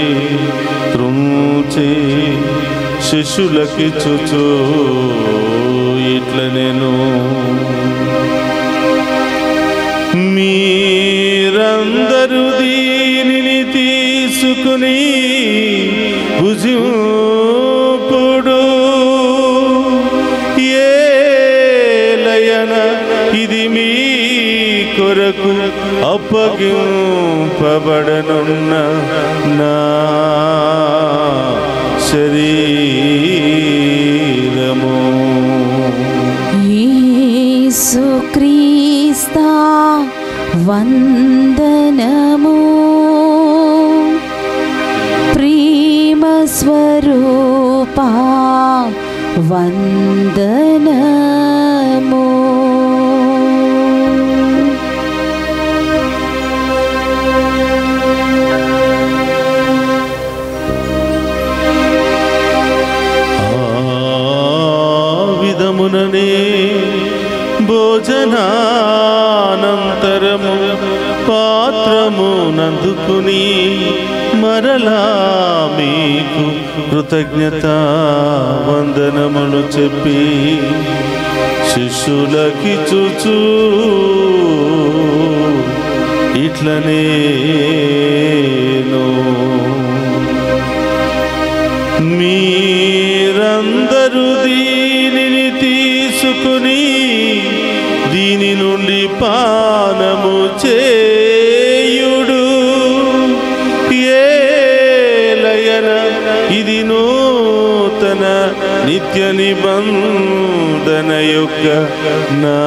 త్రుంచి శిష్యులకిచ్చుచు ఇట్ల నేను, మీరందరూ దీనిని తీసుకుని భుజింపుడు. ఏలయన ఇది మీ కొరకు అప్పగింపబడనున్న నా శరీరము. యేసుక్రీస్తా వందనము. ప్రేమ స్వరూపా వందనము. విధముననే భోజనానంతరము పాత్రము నందుకుని మరలా మీకు కృతజ్ఞత వందనములు చెప్పి శిష్యులకిచ్చుచు ఇట్లనేను మీరందరూ దీనిని తీసుకుని దీని నుండి పానము చేయుడు. ఏలయన ఇది నూతన నిత్య నిబంధన యొక్క నా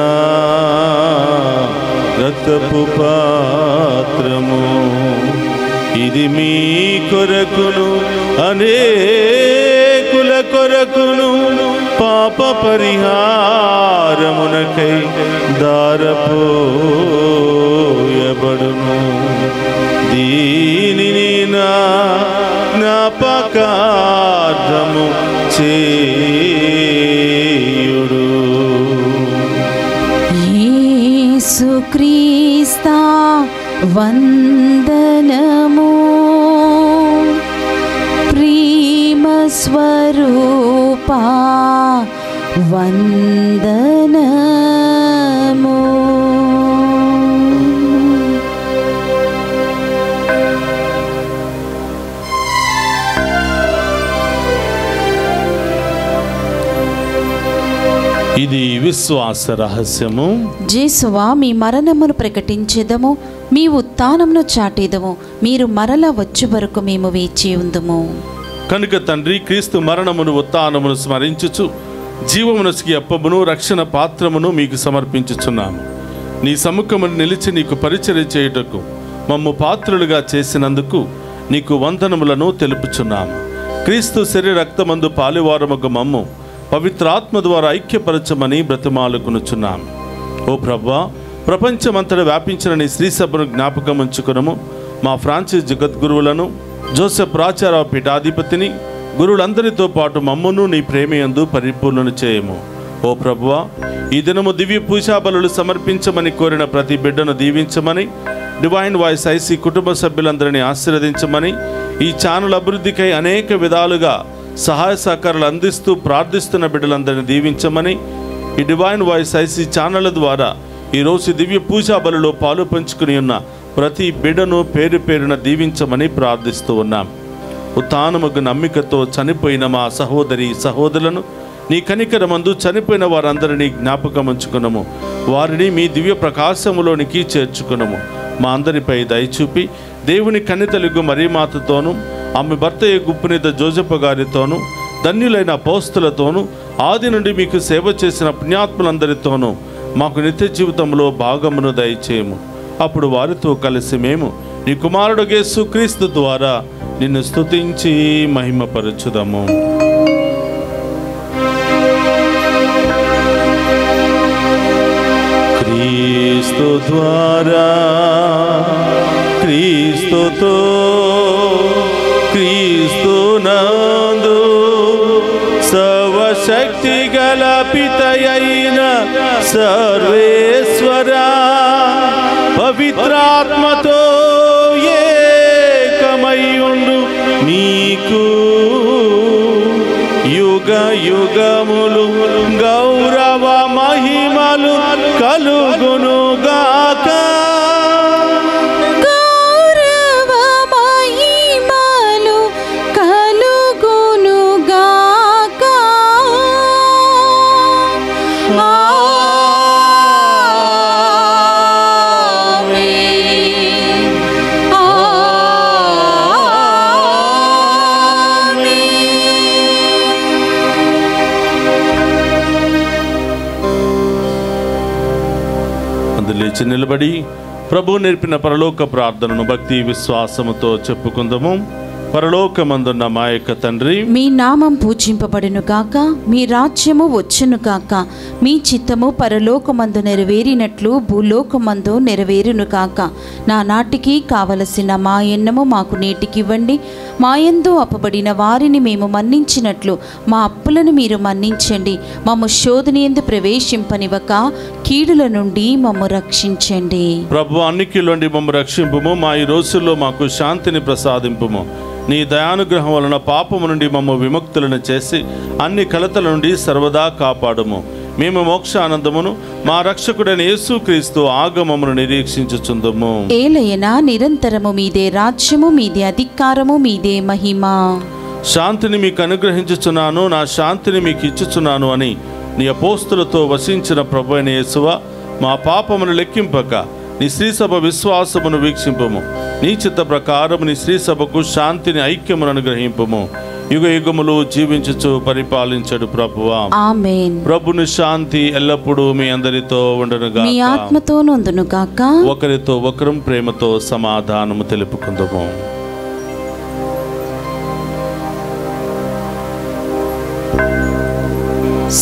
రక్తపు పాత్రము. ఇది మీ కొరకును అనేకుల కొరకును పాప పరిహారమునకై దారపోయబడును. దీనిని నా జ్ఞాపకార్థము చేయుడు. యేసుక్రీస్తా వందనము, ప్రేమ స్వరూపా వందనము. ఇది విశ్వాస రహస్యము. జేసువా, మీ మరణమును ప్రకటించెదము, మీ ఉత్థానమును చాటెదము. మీరు మరల వచ్చు వరకు మేము వేచి ఉందుము. కనుక తండ్రి, క్రీస్తు మరణమును ఉత్థానమును స్మరించుచు జీవమునసికి అప్పమును రక్షణ పాత్రమును మీకు సమర్పించుచున్నాము. నీ సముఖమును నిలిచి నీకు పరిచర్య చేయుటకు మమ్ము పాత్రులుగా చేసినందుకు నీకు వందనములను తెలుపుచున్నాము. క్రీస్తు శరీర రక్తమందు పాలువారముగు మమ్ము పవిత్రాత్మ ద్వారా ఐక్యపరచమని బ్రతిమాలుకొనుచున్నాము. ఓ ప్రభువా, ప్రపంచమంతటా వ్యాపించిన నీ శ్రీ సభను జ్ఞాపకం ఉంచుకునము. మా ఫ్రాన్సిస్ జగద్గురువులను, జోసెఫ్ రాచారావు పీఠాధిపతిని, గురువులందరితో పాటు మమ్మును నీ ప్రేమయందు పరిపూర్ణను చేయము. ఓ ప్రభువా, ఈ దినము దివ్య పూజా బలులు సమర్పించమని కోరిన ప్రతి బిడ్డను దీవించమని, డివైన్ వాయిస్ ఐసీ కుటుంబ సభ్యులందరినీ ఆశీర్వదించమని, ఈ ఛానల్ అభివృద్ధికై అనేక విధాలుగా సహాయ సహకారాలు అందిస్తూ ప్రార్థిస్తున్న బిడ్డలందరినీ దీవించమని, ఈ డివైన్ వాయిస్ ఐసీ ఛానళ్ళ ద్వారా ఈరోజు దివ్య పూజా బలులో పాలు పంచుకుని ఉన్న ప్రతి బిడ్డను పేరు పేరున దీవించమని ప్రార్థిస్తూ ఉన్నాం. ఉత్థానముకు నమ్మికతో చనిపోయిన మా సహోదరి సహోదరులను నీ కనికరమందు చనిపోయిన వారందరినీ జ్ఞాపకం ఉంచుకునము. వారిని మీ దివ్య ప్రకాశములోనికి చేర్చుకునము. మా అందరిపై దయచూపి దేవుని కన్నితలుగు మరీమాతతోనూ, ఆమె భర్త గుప్పునిద జోజప్ప గారితోనూ, ధన్యులైన అపోస్తులతోనూ, ఆది నుండి మీకు సేవ చేసిన పుణ్యాత్ములందరితోనూ మాకు నిత్య జీవితంలో భాగమును దయచేయము. అప్పుడు వారితో కలిసి మేము నీ కుమారుడు యేసుక్రీస్తు ద్వారా నిన్ను స్తుతించి మహిమపరచుదము. క్రీస్తు ద్వారా, క్రీస్తుతో, క్రీస్తునందు సర్వశక్తి గల పితయైన సర్వేశ్వరా, పవిత్రాత్మతో ఏకమయ్యుండు నీకు యుగ యుగములు గౌరవ మహిమలు కలుగునుగాక. గౌరవ మహిమలు కలుగునుగాక. లేచి నిలబడి ప్రభు నేర్పిన పరలోక ప్రార్థనను భక్తి విశ్వాసముతో చెప్పుకుందాము. పరలోకమందున్న మా యొక్క తండ్రి, మీ నామం పూజింపబడును గాక, మీ రాజ్యము వచ్చును గాక, మీ చిత్తము పరలోకమందు నెరవేరినట్లు భూలోకమందు నెరవేరును గాక. నా నాటికి కావలసిన మా ఎన్నము మాకు నేటికివ్వండి. మా యందు అప్పబడిన వారిని మేము మన్నించినట్లు మా అప్పులను మీరు మన్నించండి. మమ్ము శోధన యందు ప్రవేశింపనివ్వక కీడుల నుండి మమ్ము రక్షించండి. ప్రభు అన్నికిలోండి మమ్ము రక్షింపుము. మా ఈ రోజుల్లో మాకు శాంతిని ప్రసాదింపుము. నీ దయానుగ్రహం వలన పాపము నుండి మమ్ము విముక్తులను చేసి అన్ని కలతల నుండి సర్వదా కాపాడుము. మేము మోక్ష ఆనందమును మా రక్షకుడైన యేసుక్రీస్తు ఆగమమును నిరీక్షించుచుందుము. ఏలయనా నిరంతరము మీదే రాజ్యము, మీదే అధికారము, మీదే మహిమ. శాంతిని మీకు అనుగ్రహించుచున్నాను, నా శాంతిని మీకు ఇచ్చుచున్నాను అని నీ అపోస్తులతో వసించిన ప్రభువైన యేసువా, మా పాపమును లెక్కింపక నీ శ్రీసభ విశ్వాసమును వీక్షింపము. నీ చిత్త ప్రకారము నీ శ్రీసభకు శాంతిని, ఐక్యమును అనుగ్రహింపము. యుగ యుగములు జీవించుచు పరిపాలించడు ప్రభువా. ఆమేన్. ప్రభుని శాంతి ఎల్లప్పుడూ మీ అందరితో ఉండనుగా, మీ ఆత్మతో నొందునుగాక. ఒకరితో ఒకరం ప్రేమతో సమాధానము తెలుపుకుందాము.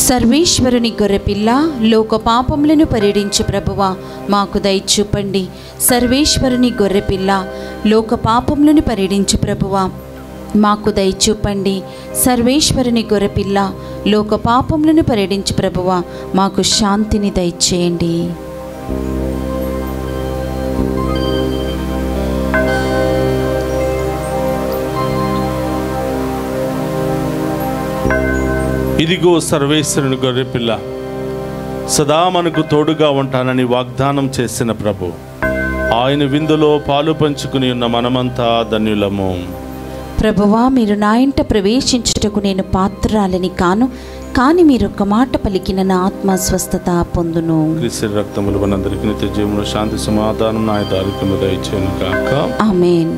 సర్వేశ్వరుని గొర్రెపిల్ల, లోక పాపములను పరిహరించు ప్రభువా, మాకు దయ చూపండి. సర్వేశ్వరుని గొర్రెపిల్ల, లోక పాపములను పరిహరించు ప్రభువా, మాకు దయ చూపండి. సర్వేశ్వరుని గొర్రెపిల్ల, లోక పాపములను పరిహరించు ప్రభువా, మాకు శాంతిని దయచేయండి. ఇదిగో సర్వేశ్వరుని గొర్రెపిల్ల, సదా మనకు తోడుగా ఉంటానని వాగ్దానం చేసిన ప్రభు, ఆయన విందులో పాలు పంచుకుని ఉన్న మనమంతా ధన్యులము. ప్రభువా, మీరు నా ఇంట ప్రవేశించుటకు నేను పాత్రాలని కాను, కానీ మీరు ఒక మాట పలికిన నా ఆత్మ స్వస్థత పొందును. క్రీస్తు రక్తములు మనందరికీ నిత్య జీవమును, శాంతి, సమాధానం, న్యాయ దారికము దయచేయును గాక. ఆమేన్.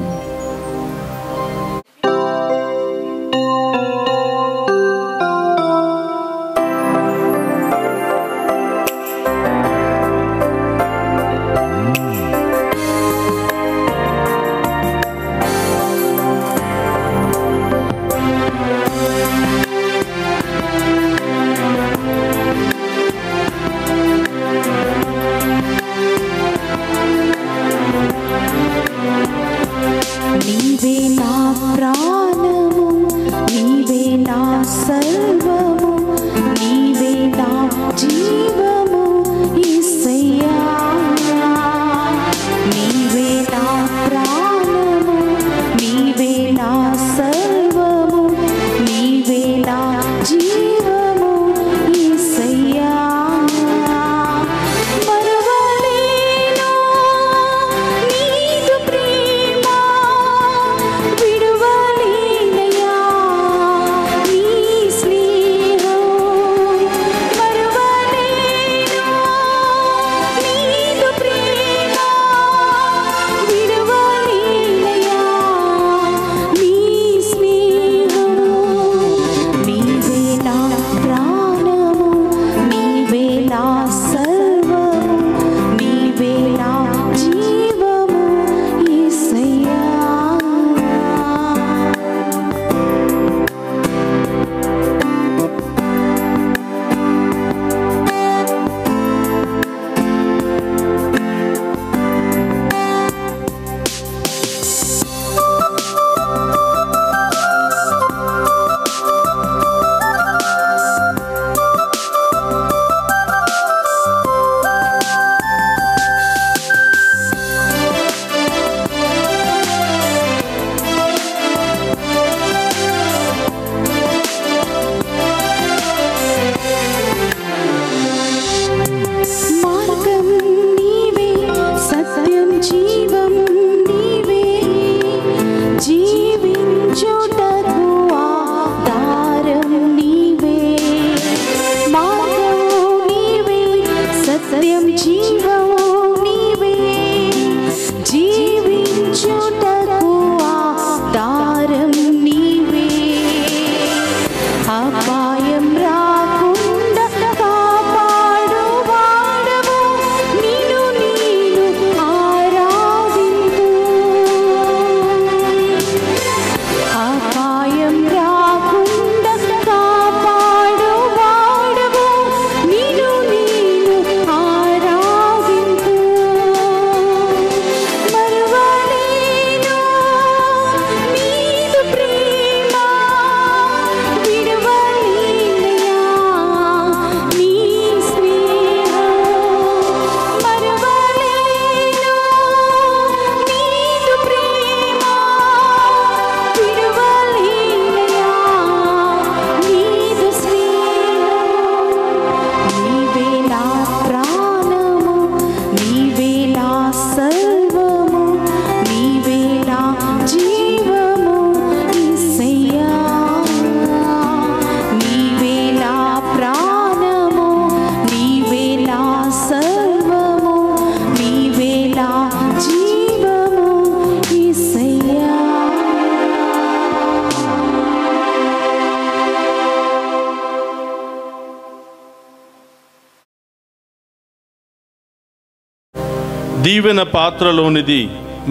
దీవెన పాత్రలోనిది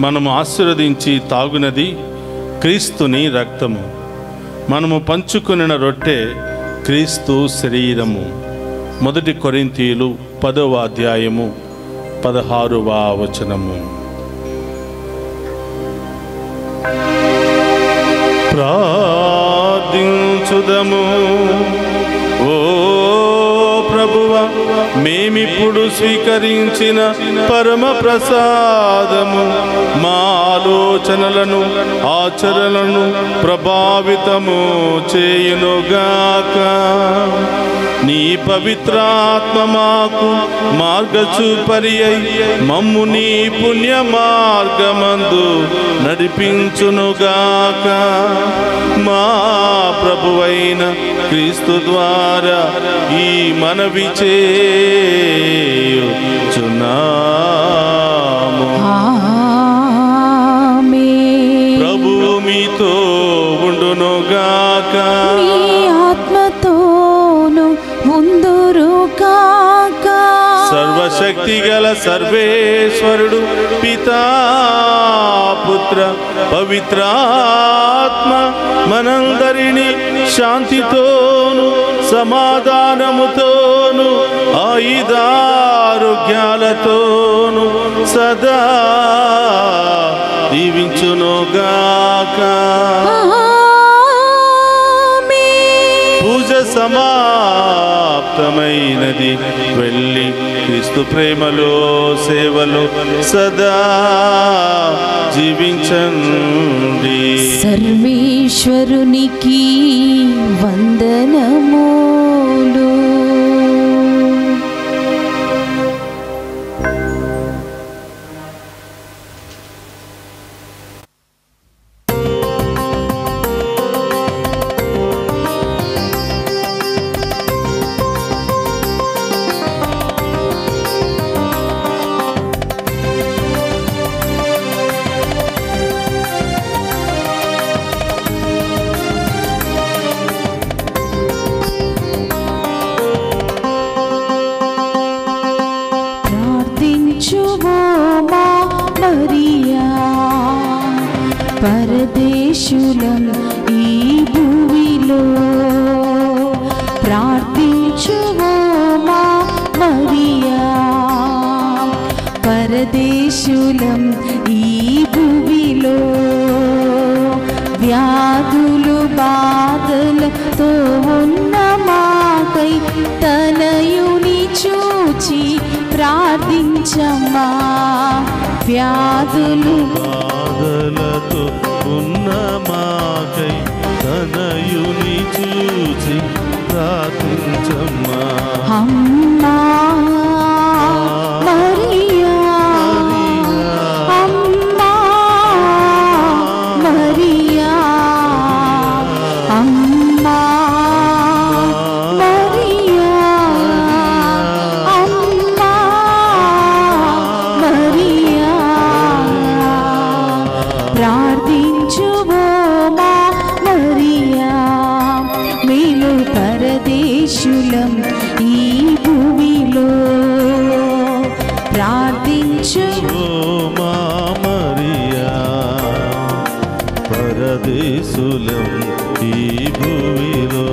మనము ఆశీర్వదించి తాగునది క్రీస్తుని రక్తము, మనము పంచుకొనిన రొట్టె క్రీస్తు శరీరము. 1 కొరింథీయులు 10వ అధ్యాయము 16వ వచనము. ప్రార్థించుదము. ఓ ప్రభువా, మేమిప్పుడు స్వీకరించిన పరమ ప్రసాదము మా ఆలోచనలను ఆచరణలను ప్రభావితము చేయునుగాక. నీ పవిత్రాత్మ మాకు మార్గచూపరి అయి మమ్ము నీ పుణ్య మార్గమందు నడిపించునుగాక. మా ప్రభువైన క్రీస్తు ద్వారా ఈ మనవి చేయుచున్నాము. ప్రభువు మీతో ఉండునుగాక. సర్వశక్తి గల సర్వేశ్వరుడు పితా పుత్ర పవిత్రాత్మ మనందరినీ శాంతితోను సమాధానముతోను ఆయుధారోగ్యాలతోను సదా దీవించునుగాక. పూజ సమాప్తమైనది. వెళ్ళి క్రీస్తు ప్రేమలో సేవలో సదా జీవించండి. సర్వేశ్వరునికి వందనములు. పరదేశులం ఈ భూమిలో ప్రార్థించుమో మా మరియా. పరదేశులం ఈ భూమిలో వ్యాధులు బాధలతో ఉన్న మాకై తనయుని చూచి ప్రార్థించమ్మా. వ్యాధులు బాధలతో ఉన్న మాకై తనయుని చూచి ప్రార్థించమ్మా. అమ్మా మరియా, అమ్మా మరియా, అమ్మా మరియా, అమ్మా మరియా. ప్రార్థించుమో మా మరియా. మేలు పరదేశులం ఈ భూమిలో ప్రార్థించుమో మా మరియా. పరదేశులం ఈ భూమిలో